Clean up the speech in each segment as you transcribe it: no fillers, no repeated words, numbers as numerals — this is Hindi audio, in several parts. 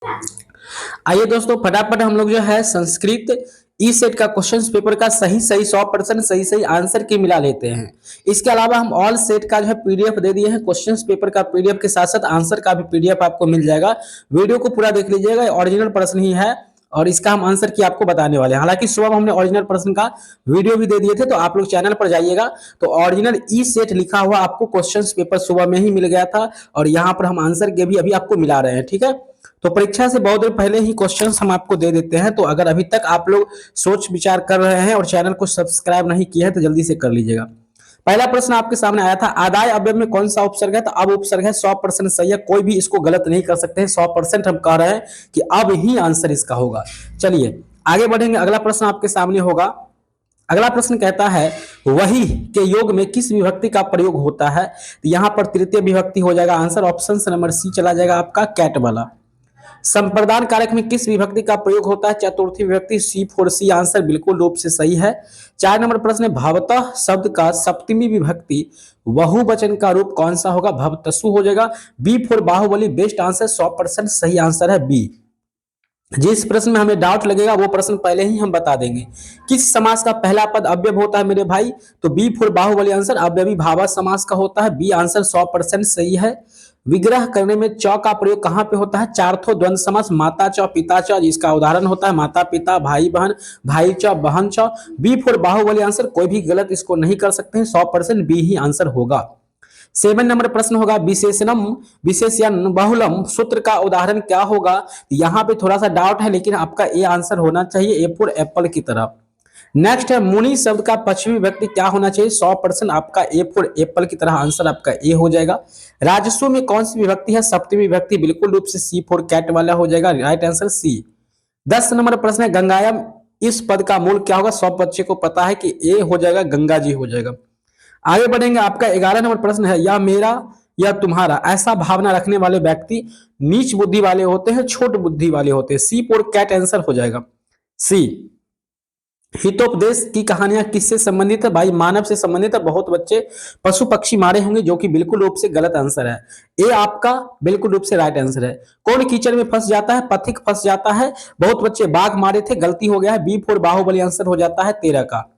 आइए दोस्तों फटाफट हम लोग जो है संस्कृत ई सेट का क्वेश्चन पेपर का सही सही 100% सही सही आंसर की मिला लेते हैं। इसके अलावा हम ऑल सेट का जो है पीडीएफ दे दिए हैं, क्वेश्चन पेपर का पीडीएफ के साथ साथ आंसर का भी पीडीएफ आपको मिल जाएगा। वीडियो को पूरा देख लीजिएगा, ओरिजिनल प्रश्न ही है और इसका हम आंसर की आपको बताने वाले हैं। हालांकि सुबह हमने ओरिजिनल प्रश्न का वीडियो भी दे दिए थे, तो आप लोग चैनल पर जाइएगा तो ओरिजिनल ई सेट लिखा हुआ आपको क्वेश्चन पेपर सुबह में ही मिल गया था और यहाँ पर हम आंसर के भी अभी आपको मिला रहे हैं। ठीक है, तो परीक्षा से बहुत देर पहले ही क्वेश्चंस हम आपको दे देते हैं। तो अगर अभी तक आप लोग सोच विचार कर रहे हैं और चैनल को सब्सक्राइब नहीं किया है तो जल्दी से कर लीजिएगा। पहला प्रश्न आपके सामने आया था, आदाय अव्यय में कौन सा उपसर्ग है? तो अब उपसर्ग है, 100% सही है, कोई भी इसको गलत नहीं कर सकते हैं। 100% हम कह रहे हैं कि अब ही आंसर इसका होगा। चलिए आगे बढ़ेंगे, अगला प्रश्न आपके सामने होगा। अगला प्रश्न कहता है वही के योग में किस विभक्ति का प्रयोग होता है? तो यहां पर तृतीय विभक्ति हो जाएगा आंसर, ऑप्शन नंबर सी चला जाएगा आपका, कैट वाला। संप्रदान कारक में किस विभक्ति का प्रयोग होता है? चतुर्थी विभक्ति, सी फॉर सी आंसर बिल्कुल रूप से सही है। 4 नंबर प्रश्न है, भवतः शब्द का सप्तमी विभक्ति बहुवचन का रूप कौन सा होगा? भवतसु हो जाएगा। B for Baahubali best answer, 100% सही आंसर है बी। जिस प्रश्न में हमें डाउट लगेगा वो प्रश्न पहले ही हम बता देंगे। किस समास का पहला पद अव्यय होता है मेरे भाई? तो बी फॉर बाहुबली आंसर, अव्ययी भावा समास का होता है, बी आंसर 100% सही है। विग्रह करने में च का प्रयोग कहां पे होता है? चार्थो द्वंद्व समास, माता च पिता च, जिसका उदाहरण होता है माता पिता, भाई बहन, भाई च बहन च। बी फॉर बाहुबली आंसर, कोई भी गलत इसको नहीं कर सकते हैं, 100% बी ही आंसर होगा। 7 नंबर प्रश्न होगा, विशेषणम विशेष्यन बहुलम सूत्र का उदाहरण क्या होगा? यहाँ पे थोड़ा सा डाउट है लेकिन आपका ए आंसर होना चाहिए, ए फॉर एप्पल की तरफ। नेक्स्ट है, मुनि शब्द का पश्चिमी विभक्ति क्या होना चाहिए? 100% आपका ए फॉर एप्पल की तरह आंसर आपका ए हो जाएगा। राजस्व में कौन सी विभक्ति है? सप्तमी विभक्ति, बिल्कुल रूप से सी फॉर कैट वाला हो जाएगा, राइट आंसर सी। 10 नंबर प्रश्न है, गंगायम इस पद का मूल क्या होगा? सब बच्चे को पता है कि ए हो जाएगा, गंगा जी हो जाएगा। आगे बढ़ेंगे, आपका 11 नंबर प्रश्न है, या मेरा या तुम्हारा ऐसा भावना रखने वाले व्यक्ति नीच बुद्धि वाले होते हैं, छोट बुद्धि वाले होते हैं, सी फॉर कैट आंसर हो जाएगा सी। हितोपदेश की कहानियां किससे संबंधित है? भाई मानव से संबंधित है, बहुत बच्चे पशु पक्षी मारे होंगे जो कि बिल्कुल रूप से गलत आंसर है। ए आपका बिल्कुल रूप से राइट आंसर है। कौन कीचड़ में फंस जाता है? पथिक फंस जाता है। बहुत बच्चे बाघ मारे थे, गलती हो गया है, बी फॉर बाहुबली आंसर हो जाता है 13 का।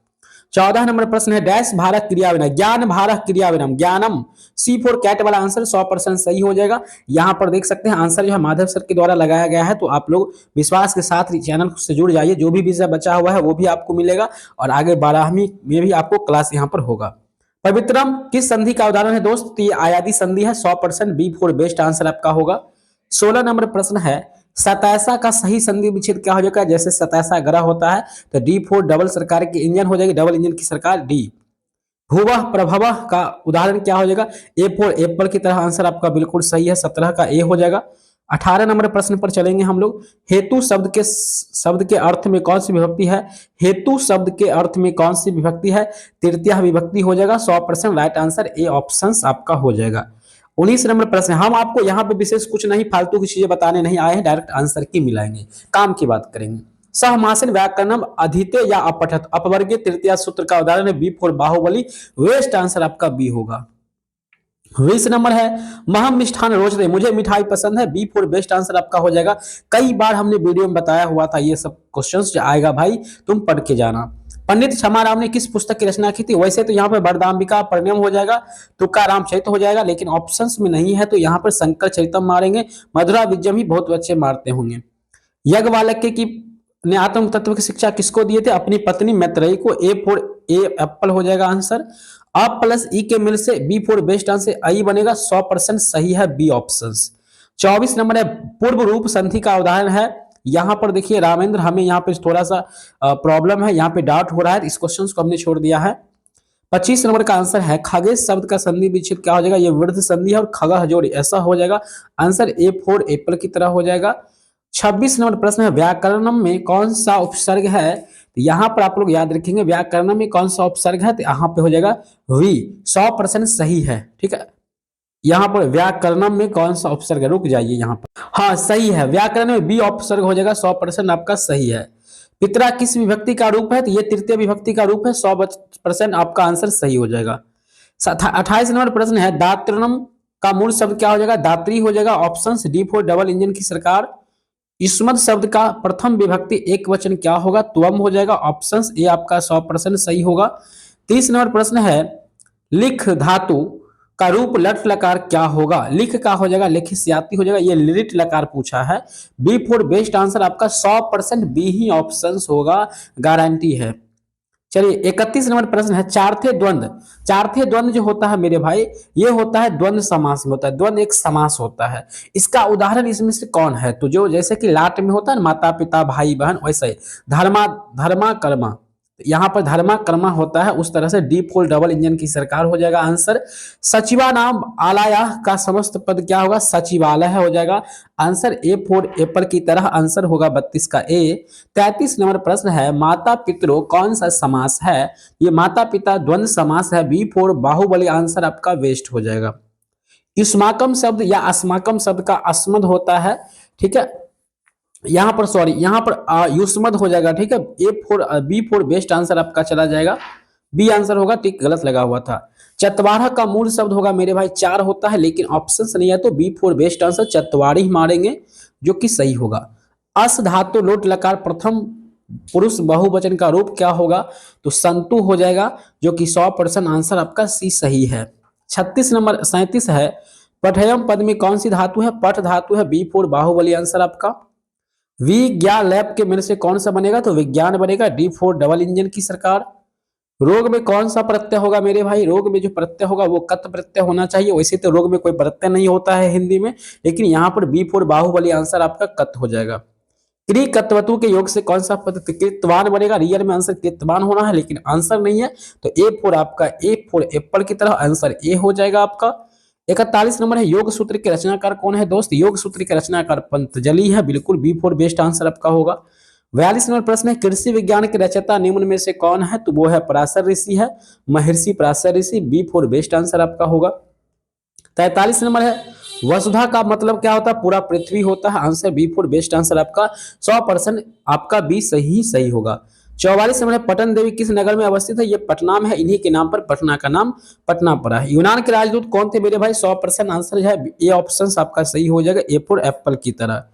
14 नंबर प्रश्न है, डैश भारत क्रिया विनम, ज्ञान भारत क्रिया विनम, ज्ञानम, सी फॉर कैट वाला आंसर 100% सही हो जाएगा। यहां पर देख सकते हैं आंसर जो है माधव सर के द्वारा लगाया गया है, तो आप लोग विश्वास के साथ चैनल से जुड़ जाइए, जो भी विषय बचा हुआ है वो भी आपको मिलेगा और आगे 12वीं में भी आपको क्लास यहां पर होगा। पवित्रम किस संधि का उदाहरण है दोस्त? तो ये आयादी संधि है, 100% बी फॉर बेस्ट आंसर आपका होगा। 16 नंबर प्रश्न है, सतैसा का सही संधि विच्छेद क्या हो जाएगा? जैसे सतैसा ग्रह होता है तो डी फॉर डबल सरकार की इंजन हो जाएगी, डबल इंजन की सरकार, डी। भूवः प्रभवः का उदाहरण क्या हो जाएगा? ए फॉर एप्पल की तरह आंसर आपका बिल्कुल सही है, 17 का ए हो जाएगा। 18 नंबर प्रश्न पर चलेंगे हम लोग। हेतु शब्द के अर्थ में कौन सी विभक्ति है? हेतु शब्द के अर्थ में कौन सी विभक्ति है? तृतीय विभक्ति हो जाएगा, 100% राइट आंसर ए ऑप्शन आपका हो जाएगा। 19 नंबर प्रश्न, हम आपको यहाँ पे विशेष कुछ नहीं फालतू की चीजें बताने नहीं आए हैं, डायरेक्ट आंसर की मिलाएंगे, काम की बात करेंगे। सहमासन व्याकरणम अधिते या अपठत, अपवर्गीय तृतीय सूत्र का उदाहरण है, B for Baahubali, best answer आपका बी होगा। 20 नंबर है, महम मिष्ठान रोचते, मुझे मिठाई पसंद है, बी फॉर बेस्ट आंसर आपका हो जाएगा। कई बार हमने वीडियो में बताया हुआ था, ये सब क्वेश्चंस जो आएगा भाई तुम पढ़ के जाना। पंडित क्षमाराम ने किस पुस्तक की रचना की थी? वैसे तो यहाँ पे वरदाम्बिका परिणय हो जाएगा, तुकाराम चरित हो जाएगा, लेकिन ऑप्शंस में नहीं है तो यहाँ पर शंकर चरितम मारेंगे, मधुरा विजयम ही बहुत अच्छे मारते होंगे। यज्ञवाल्क्य की ने आत्म तत्व की शिक्षा किसको दिए थे? अपनी पत्नी मैत्रेयी को, ए फॉर ए एप्पल हो जाएगा आंसर। अब प्लस ई के मिल से बी फॉर बेस्ट आंसर आई बनेगा, 100% सही है बी ऑप्शन। 24 नंबर है, पूर्व रूप संधि का उदाहरण है। यहां पर देखिए रामेंद्र, हमें यहाँ पे थोड़ा सा प्रॉब्लम है, यहाँ पे डाउट हो रहा है, इस क्वेश्चन को हमने छोड़ दिया है। 25 नंबर का आंसर है, खगेश शब्द का संधि विच्छेद क्या हो जाएगा? ये वृद्ध संधि है और खगा जोड़ी, ऐसा हो जाएगा आंसर ए फॉर एप्पल की तरह हो जाएगा। 26 नंबर प्रश्न है, व्याकरणम में कौन सा उपसर्ग है? तो यहाँ पर आप लोग याद रखेंगे व्याकरण में कौन सा उपसर्ग है, तो यहाँ पे हो जाएगा वी, 100% सही है। ठीक है, यहाँ पर व्याकरणम में कौन सा उपसर्ग है, रुक जाइए यहाँ पर, हाँ सही है, व्याकरण में बी उपसर्ग हो जाएगा, 100% आपका सही है। पितरा किस विभक्ति का रूप है? तो ये तृतीय विभक्ति का रूप है, 100% आपका आंसर सही हो जाएगा। 28 नंबर प्रश्न है, दातृणम का मूल शब्द क्या हो जाएगा? दात्री हो जाएगा, option D for double engine की सरकार, युष्मद शब्द का प्रथम विभक्ति एक वचन क्या होगा? त्वम हो जाएगा। ऑप्शन ए आपका 100% सही होगा। 30 नंबर प्रश्न है, लिख धातु का रूप लट लकार क्या होगा? लिख का हो जाएगा लिखिस्याती हो जाएगा, ये लिट लकार पूछा है। बी फॉर बेस्ट आंसर आपका 100% बी ही ऑप्शन होगा, गारंटी है। चलिए 31 नंबर प्रश्न है, चार्थे द्वंद्व। चार्थे द्वंद्व जो होता है मेरे भाई, ये होता है द्वंद्व समास में होता है। द्वंद्व एक समास होता है। इसका उदाहरण इसमें से कौन है? तो जो जैसे कि लाट में होता है माता पिता भाई बहन, वैसे ही धर्मा धर्मा कर्मा, यहाँ पर धर्मा कर्मा होता है। उस तरह से डी फुल डबल इंजन की सरकार हो जाएगा आंसर। सचिवा नाम आलाया का समस्त पद क्या होगा? सचिवालय हो जाएगा आंसर। ए फॉर एप्पल की तरह आंसर होगा 32 का ए। 33 नंबर प्रश्न है, माता पितरों कौन सा समास है? ये माता पिता द्वंद्व समास है। बी फॉर बाहुबली आंसर आपका वेस्ट हो जाएगा। युष्माकम शब्द या अस्माकम शब्द का अस्मद होता है, ठीक है। यहाँ पर सॉरी, यहाँ पर युष्मद हो जाएगा, ठीक है। A four B four best answer आपका चला जाएगा, बी आंसर होगा, टिक गलत लगा हुआ था। चतवारा का मूल शब्द होगा मेरे भाई चार होता है, लेकिन ऑप्शन नहीं है, तो बी फोर बेस्ट आंसर चतवारी ही मारेंगे, जो कि सही होगा। अस धातु लोट लकार प्रथम पुरुष बहुवचन का रूप क्या होगा? तो संतु हो जाएगा, जो कि 100% आंसर आपका सी सही है। 36 नंबर 37 है, पठयम पद में कौन सी धातु है? पठ धातु है। बी फोर बाहुबली आंसर आपका। विज्ञान लैब के मेरे से कौन सा बनेगा? तो विज्ञान बनेगा। डी फोर डबल इंजन की सरकार। रोग में कौन सा प्रत्यय होगा मेरे भाई? रोग में जो प्रत्यय होगा वो कत प्रत्यय होना चाहिए। वैसे तो रोग में कोई प्रत्यय नहीं होता है हिंदी में, लेकिन यहाँ पर बी फोर बाहुबली आंसर आपका कत हो जाएगा। क्रिकत्वतु के योग से कौन सा पद कृतवान बनेगा? रियल में आंसर कृतवान होना है, लेकिन आंसर नहीं है, तो ए फोर आपका, ए फोर एप्पल की तरह आंसर ए हो जाएगा आपका। 41 नंबर है, योग सूत्र के रचनाकार कौन है दोस्त? योग सूत्र के रचनाकार पतंजलि है, बिल्कुल बी फोर बेस्ट आंसर आपका होगा। 42 नंबर प्रश्न है, कृषि विज्ञान के रचयिता निम्न में से कौन है? तो वो है पराशर ऋषि है, महर्षि पराशर ऋषि। बी फोर बेस्ट आंसर आपका होगा। 43 नंबर है, वसुधा का मतलब क्या होता है? पूरा पृथ्वी होता है, answer B four best answer आपका 100% आपका बी सही होगा। 44 नंबर है, पटन देवी किस नगर में अवस्थित है? ये पटना में है, इन्हीं के नाम पर पटना का नाम पटना पड़ा है। यूनान के राजदूत कौन थे मेरे भाई? 100% आंसर है ए ऑप्शन आपका सही हो जाएगा, ए फोर एप्पल की तरह।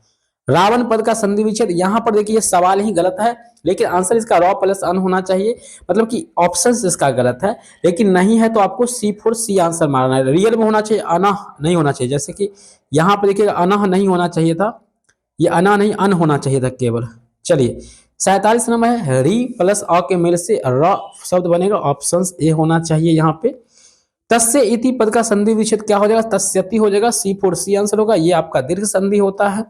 रावण पद का संधि विच्छेद, यहां पर देखिए सवाल ही गलत है, लेकिन आंसर इसका रॉ प्लस अन होना चाहिए, मतलब कि ऑप्शन इसका गलत है, लेकिन नहीं है तो आपको सी फोर सी आंसर मारना है। रियल में होना चाहिए, अनह नहीं होना चाहिए। जैसे कि यहाँ पर देखिएगा अनह नहीं होना चाहिए था, ये अना नहीं अन होना चाहिए था केवल। चलिए 47 नंबर है, री प्लस अ के मेल से र शब्द बनेगा, ऑप्शन ए होना चाहिए यहाँ पे। तस्य इति पद का संधि विच्छेद क्या हो जाएगा? तस्यति हो जाएगा, सी फोर सी आंसर होगा, ये आपका दीर्घ संधि होता है।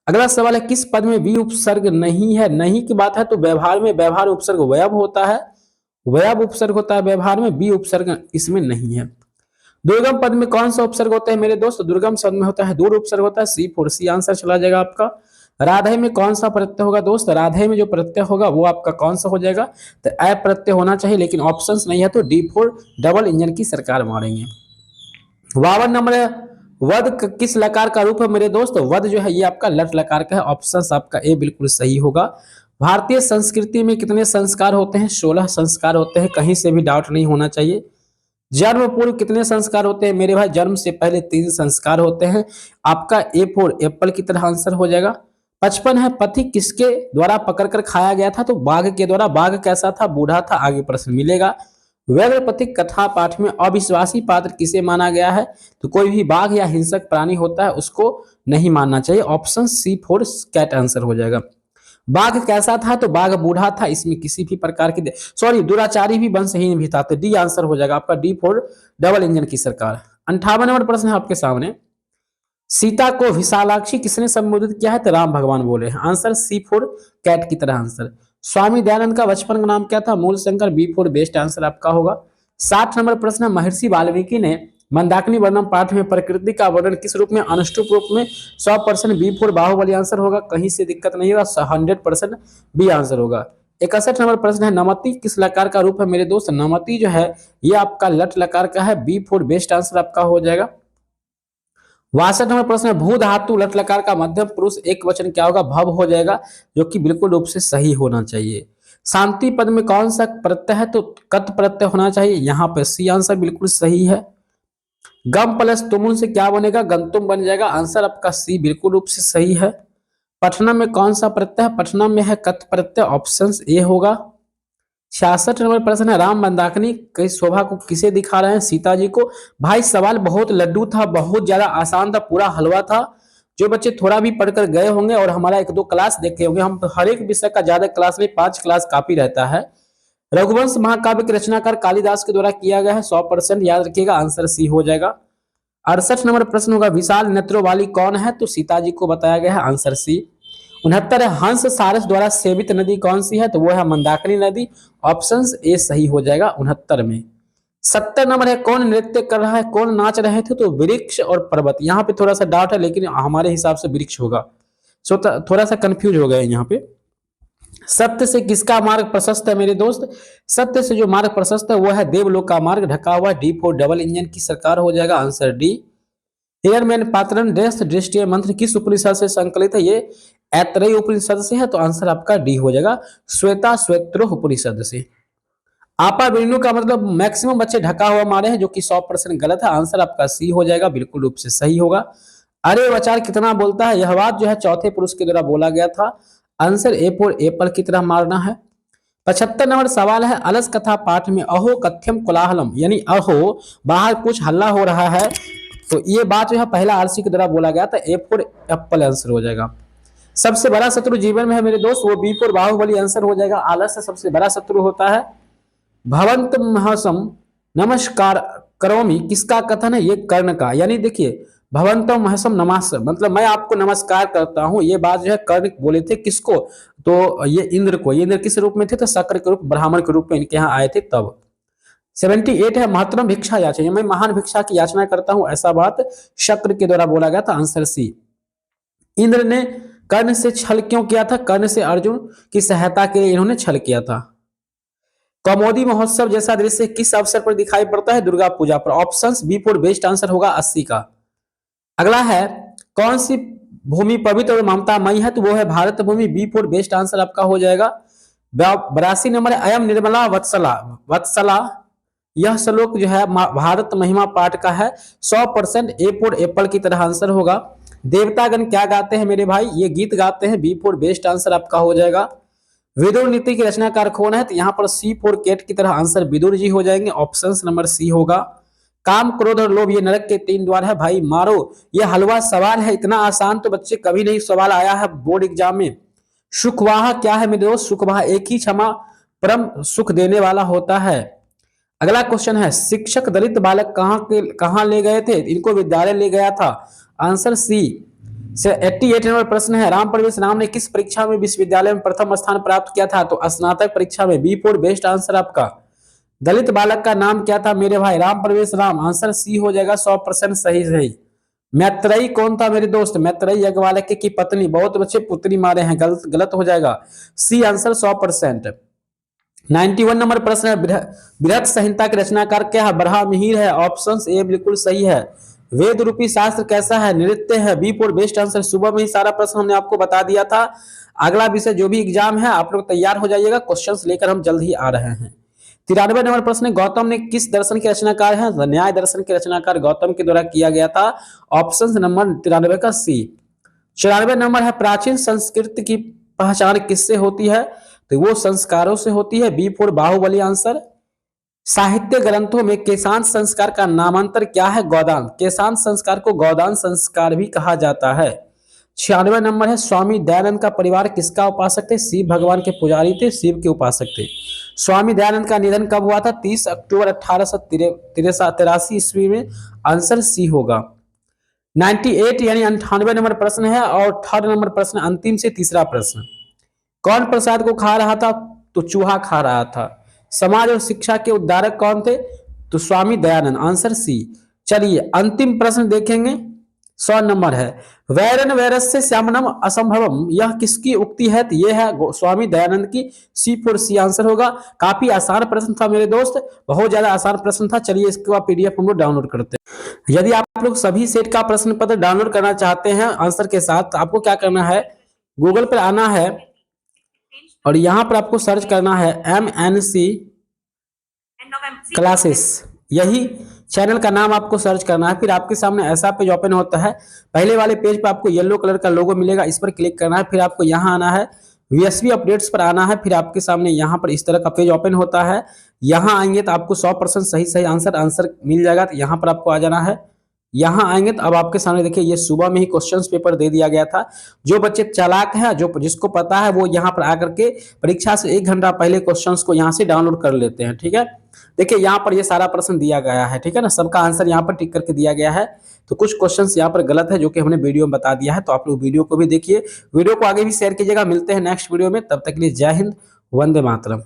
अगला सवाल है, किस पद में वी उपसर्ग नहीं है? नहीं की बात है तो व्यवहार में व्यवहार उपसर्ग वयव होता है, वयव उपसर्ग होता है व्यवहार में, बी उपसर्ग इसमें नहीं है। दुर्गम पद में कौन सा उपसर्ग होता है मेरे दोस्त? दुर्गम पद में होता है दूर उपसर्ग होता है, सी फोर सी आंसर चला जाएगा आपका। राधे में कौन सा प्रत्यय होगा दोस्त? राधे में जो प्रत्यय होगा वो आपका कौन सा हो जाएगा? तो अ प्रत्यय होना चाहिए, लेकिन ऑप्शंस नहीं है, तो डी फोर डबल इंजन की सरकार मारेंगे। 52 नंबर है, वध किस लकार का रूप है मेरे दोस्त? वध जो है ये आपका लट लकार का है, ऑप्शन आपका ए बिल्कुल सही होगा। भारतीय संस्कृति में कितने संस्कार होते हैं? 16 संस्कार होते हैं, कहीं से भी डाउट नहीं होना चाहिए। जन्म पूर्व कितने संस्कार होते हैं मेरे भाई? जन्म से पहले 3 संस्कार होते हैं, आपका ए फोर एप्पल की तरह आंसर हो जाएगा। 55 है, पथिक किसके द्वारा पकड़कर खाया गया था? तो बाघ के द्वारा। बाघ कैसा था? बूढ़ा था, आगे प्रश्न मिलेगा। व्यग्रपथिक कथा पाठ में अविश्वासी पात्र किसे माना गया है? तो कोई भी बाघ या हिंसक प्राणी होता है उसको नहीं मानना चाहिए, option C for cat answer हो जाएगा। बाघ कैसा था? तो बाघ बूढ़ा था, इसमें किसी भी प्रकार की सॉरी दुराचारी भी वंशहीन भी था, तो डी आंसर हो जाएगा आपका, डी फोर डबल इंजन की सरकार। 58 नंबर प्रश्न है आपके सामने, सीता को विशालाक्षी किसने संबोधित किया है? तो राम भगवान बोले हैं, आंसर सी फोर कैट की तरह आंसर। स्वामी दयानंद का बचपन का नाम क्या था? Mool Shankar, B four best answer आपका होगा। 60 नंबर प्रश्न है, महर्षि वाल्मीकि ने मंदाकिनी वर्णन पाठ में प्रकृति का वर्णन किस रूप में? अनुष्टुप रूप में, 100% बी फोर बाहुबली आंसर होगा, कहीं से दिक्कत नहीं होगा, 100% बी आंसर होगा। 61 नंबर प्रश्न है, नमति किस लकार का रूप है मेरे दोस्त? नमति जो है ये आपका लट लकार का है, बी फोर बेस्ट आंसर आपका हो जाएगा। 62 नंबर प्रश्न है, भू धातु लट लकार का मध्यम पुरुष एक वचन क्या होगा? भव हो जाएगा, जो कि बिल्कुल रूप से सही होना चाहिए। शांति पद में कौन सा प्रत्यय है? तो कत प्रत्यय होना चाहिए, यहाँ पे सी आंसर बिल्कुल सही है। गम प्लस तुमुन से क्या बनेगा? गंतुम बन जाएगा, आंसर आपका सी बिल्कुल रूप से सही है। पठनम में कौन सा प्रत्यय है? पठनम में है कथ प्रत्यय, ऑप्शन ए होगा। 66 नंबर प्रश्न है, राम मंदाकिनी की शोभा को किसे दिखा रहे हैं? सीता जी को। भाई सवाल बहुत लड्डू था, बहुत ज्यादा आसान था, पूरा हलवा था। जो बच्चे थोड़ा भी पढ़कर गए होंगे और हमारा एक दो क्लास देखे होंगे, हम हर एक विषय का ज्यादा क्लास में 5 क्लास काफी रहता है। रघुवंश महाकाव्य के रचनाकार कालिदास के द्वारा किया गया है, 100% याद रखिएगा, आंसर सी हो जाएगा। 68 नंबर प्रश्न होगा, विशाल नेत्रों वाली कौन है? तो सीता जी को बताया गया है, आंसर सी। 69 है, हंस सारस द्वारा सेवित नदी कौन सी है? तो वो है मंदाकिनी नदी, ऑप्शन ए सही हो जाएगा 69 में। 70 नंबर है, कौन नृत्य कर रहा है, कौन नाच रहे थे? तो वृक्ष और पर्वत। यहाँ पे थोड़ा सा डाउट है, लेकिन हमारे हिसाब से वृक्ष होगा, सो थोड़ा सा कंफ्यूज हो गए यहाँ पे। सत्य से किसका मार्ग प्रशस्त है मेरे दोस्त? सत्य से जो मार्ग प्रशस्त है वो है देवलोक का मार्ग, ढका हुआ D4 डबल इंजन की सरकार हो जाएगा, आंसर डी। एयरमैन पात्रन देश दृष्टि मंत्र किस उपनिषद से संकलित है? ये ऐतरेय उपनिषद से है, तो आंसर आपका डी हो जाएगा, श्वेता श्वेत्रो उपनिषद से। आपा बिनु का मतलब मैक्सिमम बच्चे ढका हुआ मारे हैं, जो कि 100% गलत है, आंसर आपका सी हो जाएगा, बिल्कुल रूप से सही होगा। अरे वचार कितना बोलता है, यह बात जो है चौथे पुरुष के द्वारा बोला गया था, आंसर ए फॉर एप्पल की तरह मारना है। 75 नंबर सवाल है, अलस कथा पाठ में अहो कथ्यम कोलाहलम, यानी अहो बाहर कुछ हल्ला हो रहा है, तो ये बात जो है पहला आरसी के द्वारा बोला गया था, ए फॉर एप्पल आंसर हो जाएगा। सबसे बड़ा शत्रु जीवन में है मेरे दोस्त, वो बी फॉर बाहुबली आंसर हो जाएगा। आलस्य सबसे बड़ा शत्रु होता है। भवंत महसम नमस्कार करोमि किसका कथन है? ये कर्ण का, यानी देखिए भवंतो महसम नमास, मतलब मैं आपको नमस्कार करता हूं, ये बात जो है कर्ण बोले थे किसको? तो ये इंद्र को। ये इंद्र किस रूप में थे? तो शक्र के रूप, ब्राह्मण के रूप में इनके यहाँ आए थे तब। 78 है, महतरम भिक्षा याचना, मैं महान भिक्षा की याचना करता हूं, ऐसा बात शक्र के द्वारा बोला गया था, आंसर सी। इंद्र ने कर्ण से छल क्यों किया था? कर्ण से अर्जुन की सहायता के लिए इन्होंने छल किया था। कमोदी महोत्सव जैसा दृश्य किस अवसर पर दिखाई पड़ता है? दुर्गा पूजा पर, option B for best answer होगा 80 का। अगला है, कौन सी भूमि पवित्र और ममतामयी है? तो वो है भारत भूमि, बी फॉर बेस्ट आंसर आपका हो जाएगा। 82 नंबर है, अयम निर्मला वत्सला, वत्सला यह श्लोक जो है भारत महिमा पाठ का है, 100% ए फॉर एप्पल की तरह आंसर होगा। देवतागण क्या गाते हैं मेरे भाई? ये गीत गाते हैं, बी फॉर बेस्ट आंसर आपका हो जाएगा। विदुर नीति के रचनाकार कौन है? तो यहाँ पर सी फॉर कैट की तरह आंसर विदुर जी हो जाएंगे, ऑप्शन नंबर सी होगा। काम क्रोध और लोभ ये नरक के 3 द्वार है, भाई मारो, ये हलवा सवाल है, इतना आसान तो बच्चे कभी नहीं सवाल आया है बोर्ड एग्जाम में। सुखवाह क्या है मेरे दोस्त? सुखवाह एक ही क्षमा परम सुख देने वाला होता है। अगला क्वेश्चन है, शिक्षक दलित बालक कहाँ ले गए थे? इनको विद्यालय ले गया था, आंसर सी। 88 नंबर प्रश्न है, राम परवेश राम ने किस परीक्षा में विश्वविद्यालय में प्रथम स्थान प्राप्त किया था? तो स्नातक परीक्षा में, बी फॉर बेस्ट आंसर आपका। दलित बालक का नाम क्या था मेरे भाई? राम परवेश राम, आंसर सी हो जाएगा, 100% सही सही। मैत्रेयी कौन था मेरे दोस्त? मैत्रेयी याज्ञवल्क्य की पत्नी, बहुत बच्चे पुत्री मारे हैं, गलत गलत हो जाएगा, सी आंसर 100%। 91 नंबर प्रश्न है, बृहत संहिता के रचनाकार क्या है? बरहामिहिर है, ऑप्शन ए बिल्कुल सही है। वेद रूपी शास्त्र कैसा है? नृत्य है, बी फॉर बेस्ट आंसर। सुबह में ही सारा प्रश्न हमने आपको बता दिया था। अगला विषय जो भी एग्जाम है आप लोग तैयार हो जाइएगा, क्वेश्चंस लेकर हम जल्द ही आ रहे हैं। 93 नंबर प्रश्न, गौतम ने किस दर्शन के रचनाकार है? न्याय दर्शन के रचनाकार गौतम के द्वारा किया गया था, ऑप्शन नंबर 93 का सी। 94 नंबर है, प्राचीन संस्कृति की पहचान किससे होती है? तो वो संस्कारों से होती है, बी फॉर बाहुबली आंसर। साहित्य ग्रंथों में केशांत संस्कार का नामांतर क्या है? गोदान। केशांत संस्कार को गोदान संस्कार भी कहा जाता है। 96 नंबर है, स्वामी दयानंद का परिवार किसका उपासक थे? शिव भगवान के पुजारी थे, शिव के उपासक थे। स्वामी दयानंद का निधन कब हुआ था? 30 अक्टूबर 1883 ईस्वी में, आंसर सी होगा। 98 यानी 98 नंबर प्रश्न है, और थर्ड नंबर प्रश्न अंतिम से तीसरा प्रश्न, कौन प्रसाद को खा रहा था? तो चूहा खा रहा था। समाज और शिक्षा के उद्धारक कौन थे? तो स्वामी दयानंद, आंसर सी। चलिए अंतिम प्रश्न देखेंगे, 100 नंबर है, वैरन वैरस्य श्यामनम असंभवम, यह किसकी उक्ति है? तो यह है स्वामी दयानंद की, सी फॉर सी आंसर होगा। काफी आसान प्रश्न था मेरे दोस्त, बहुत ज्यादा आसान प्रश्न था। चलिए इसके बाद पीडीएफ हम लोग डाउनलोड करते हैं। यदि आप लोग सभी सेट का प्रश्न पत्र डाउनलोड करना चाहते हैं आंसर के साथ, तो आपको क्या करना है, गूगल पर आना है और यहाँ पर आपको सर्च करना है MNC क्लासेस, यही चैनल का नाम आपको सर्च करना है, फिर आपके सामने ऐसा पेज ओपन होता है। पहले वाले पेज पे आपको येलो कलर का लोगो मिलेगा, इस पर क्लिक करना है, फिर आपको यहाँ आना है, वीएसवी अपडेट्स पर आना है, फिर आपके सामने यहाँ पर इस तरह का पेज ओपन होता है। यहाँ आएंगे तो आपको 100% सही सही आंसर मिल जाएगा, तो यहाँ पर आपको आ जाना है। यहाँ आएंगे तो अब आपके सामने देखिए ये सुबह में ही क्वेश्चंस पेपर दे दिया गया था। जो बच्चे चालाक है, जो जिसको पता है, वो यहाँ पर आकर के परीक्षा से 1 घंटा पहले क्वेश्चंस को यहाँ से डाउनलोड कर लेते हैं। ठीक है, देखिए यहाँ पर ये सारा प्रश्न दिया गया है, ठीक है ना, सबका आंसर यहाँ पर टिक करके दिया गया है। तो कुछ क्वेश्चंस यहाँ पर गलत है जो कि हमने वीडियो में बता दिया है, तो आप लोग वीडियो को भी देखिए, वीडियो को आगे भी शेयर कीजिएगा। मिलते हैं नेक्स्ट वीडियो में, तब तक के लिए जय हिंद, वंदे मातरम।